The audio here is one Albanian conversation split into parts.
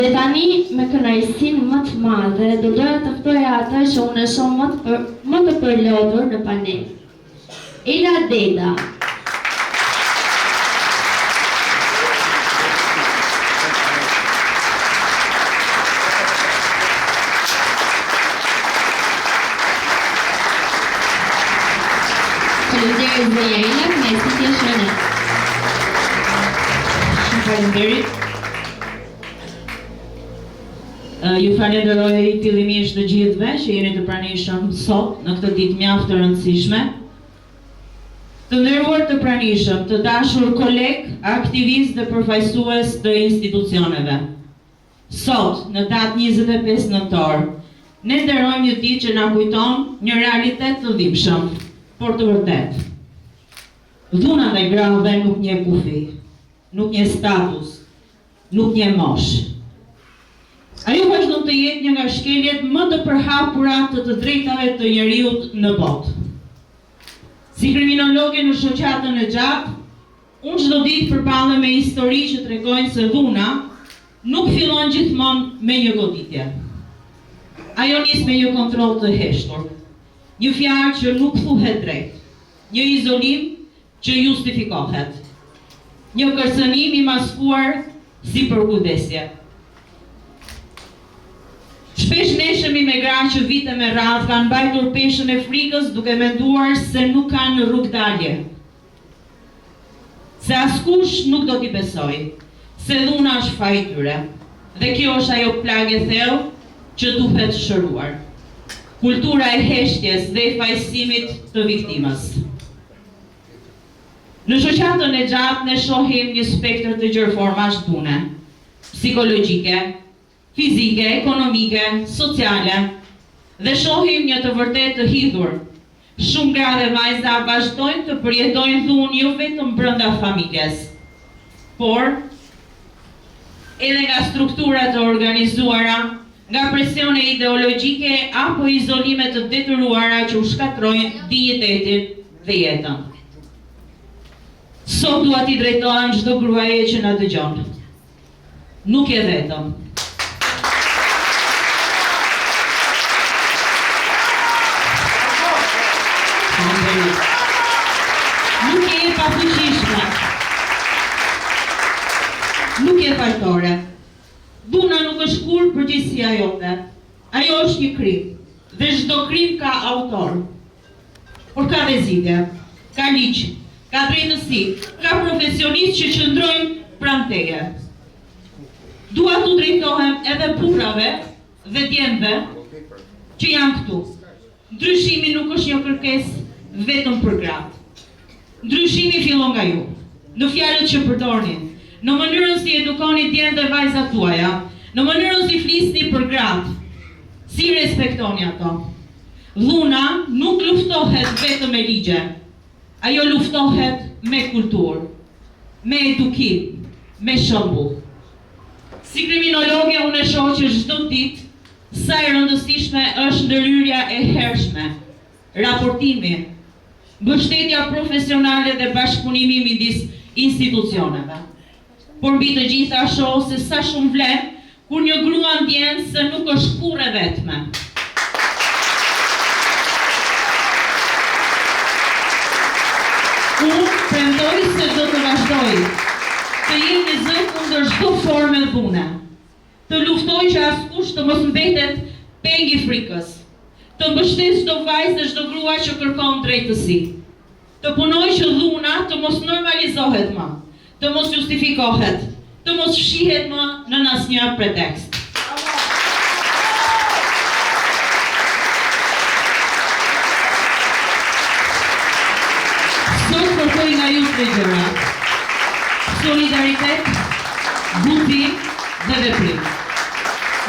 Dhe tani me kënaqësinë më të madhe do doja të ftoja atë që unë e shoh më të përlodhur në panel. Ela Deda. Faleminderit zëja Ela, kënaqësi t'ja shënë. Faleminderit. Ju falenderoj fillimisht të gjithëve që jeni të pranishëm sot në këtë ditë mjaft të rëndësishme. Të nderuar të pranishëm, të dashur koleg, aktivist dhe përfaqësues të institucioneve. Sot, në datë 25 nëntor, ne nderojmë një ditë që na kujton një realitet të dhimbshëm, por të vërtet. Dhuna ndaj grave nuk njeh kufi, nuk njeh status, nuk njeh moshë. Ajo vazhdon të jetë një nga shkeljet më të përhapura të drejtave të njeriut në botë. Si kriminologe në shoqatën e gjatë, unë çdo ditë përballem me histori që tregojnë se dhuna nuk fillon gjithmonë me një goditje. Ajo nis me një kontroll të heshtur, një fjalë që nuk thuhet drejt, një izolim që justifikohet, një kërcënim i maskuar si përkujdesje. Shpesh neshemi me gra që vite me radhë kanë mbajtur peshën e frikës duke menduar se nuk kanë rrugdalje. Se askush nuk do t'i besoj, se dhuna është faji tyre. Dhe kjo është ajo plagë e thellë që duhet shëruar. Kultura e heshtjes dhe e fajësimit të viktimës. Në shoqatën e gjatë ne shohim një spektër të gjërformash dhune, psikologjike, fizike, ekonomike, sociale, dhe shohim një të vërtet të hidhur. Shumë gra dhe vajza vazhdojnë të përjetojnë dhunë jo vetëm brenda familjes, por edhe nga strukturat të organizuara, nga presione ideologjike apo izolime të detyruara që u shkatrojnë dinjitetin dhe jetën. Sot dua t'i drejtohem çdo gruaje që na dëgjon. Nuk je vetëm. Nuk je e pafuqishme. Nuk je fajtore. Dhuna nuk është kur përgjegjësia jote. Ajo është një krim. Dhe çdo krim ka autor. Por ka dhe zgjidhje, ka ligj, ka drejtësi, ka profesionistë që qëndrojnë pranë teje. Dua t'u drejtohem edhe burrave dhe djemve që janë këtu. Ndryshimi nuk është një kërkesë vetëm për gratë. Ndryshimi fillon nga ju, në fjalët që përdorni, në mënyrën si edukoni djemt dhe vajzat tuaja, në mënyrën si flisni për gratë, si respektoni ato. Dhuna nuk luftohet vetëm me ligje, ajo luftohet me kulturë, me edukim, me shembull. Si kriminologe unë e shoh që çdo ditë sa e rëndësishme është ndërhyrja e hershme, raportimi, mbështetja profesionale dhe bashkëpunimi midis institucioneve. Por mbi të gjitha shoh se sa shumë vlen kur një grua ndjen se nuk është kurrë e vetme. Unë premtoj se do të vazhdoj të jem një zë kundër çdo forme dhune. Të luftoj që askush të mos mbetet peng i frikës. Të mbështes çdo vajzë dhe çdo grua që kërkon drejtësi. Të punoj që dhuna të mos normalizohet më, të mos justifikohet, të mos fshihet më në asnjë pretekst. Sot kërkoj nga ju tre gjëra: solidaritet, butim dhe veprim.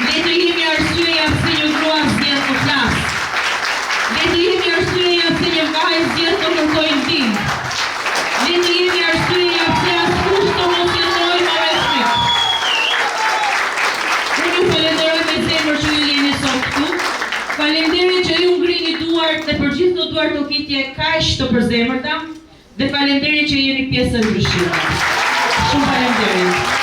Le të jemi arsyeja pse një grua zgjedh të flasë. Le të jemi arsyeja pse një vajzë zgjedh të kërkojë ndihmë. Le të jemi arsyeja pse askush të mos jetojë më me frikë. Unë ju falenderoj me zemër që ju jeni sot këtu. Faleminderit që ju ngrini duart dhe për gjithë këto duartokitje kaq të përzemërta, dhe faleminderit që jeni pjesë e ndryshimit. Shumë faleminderit.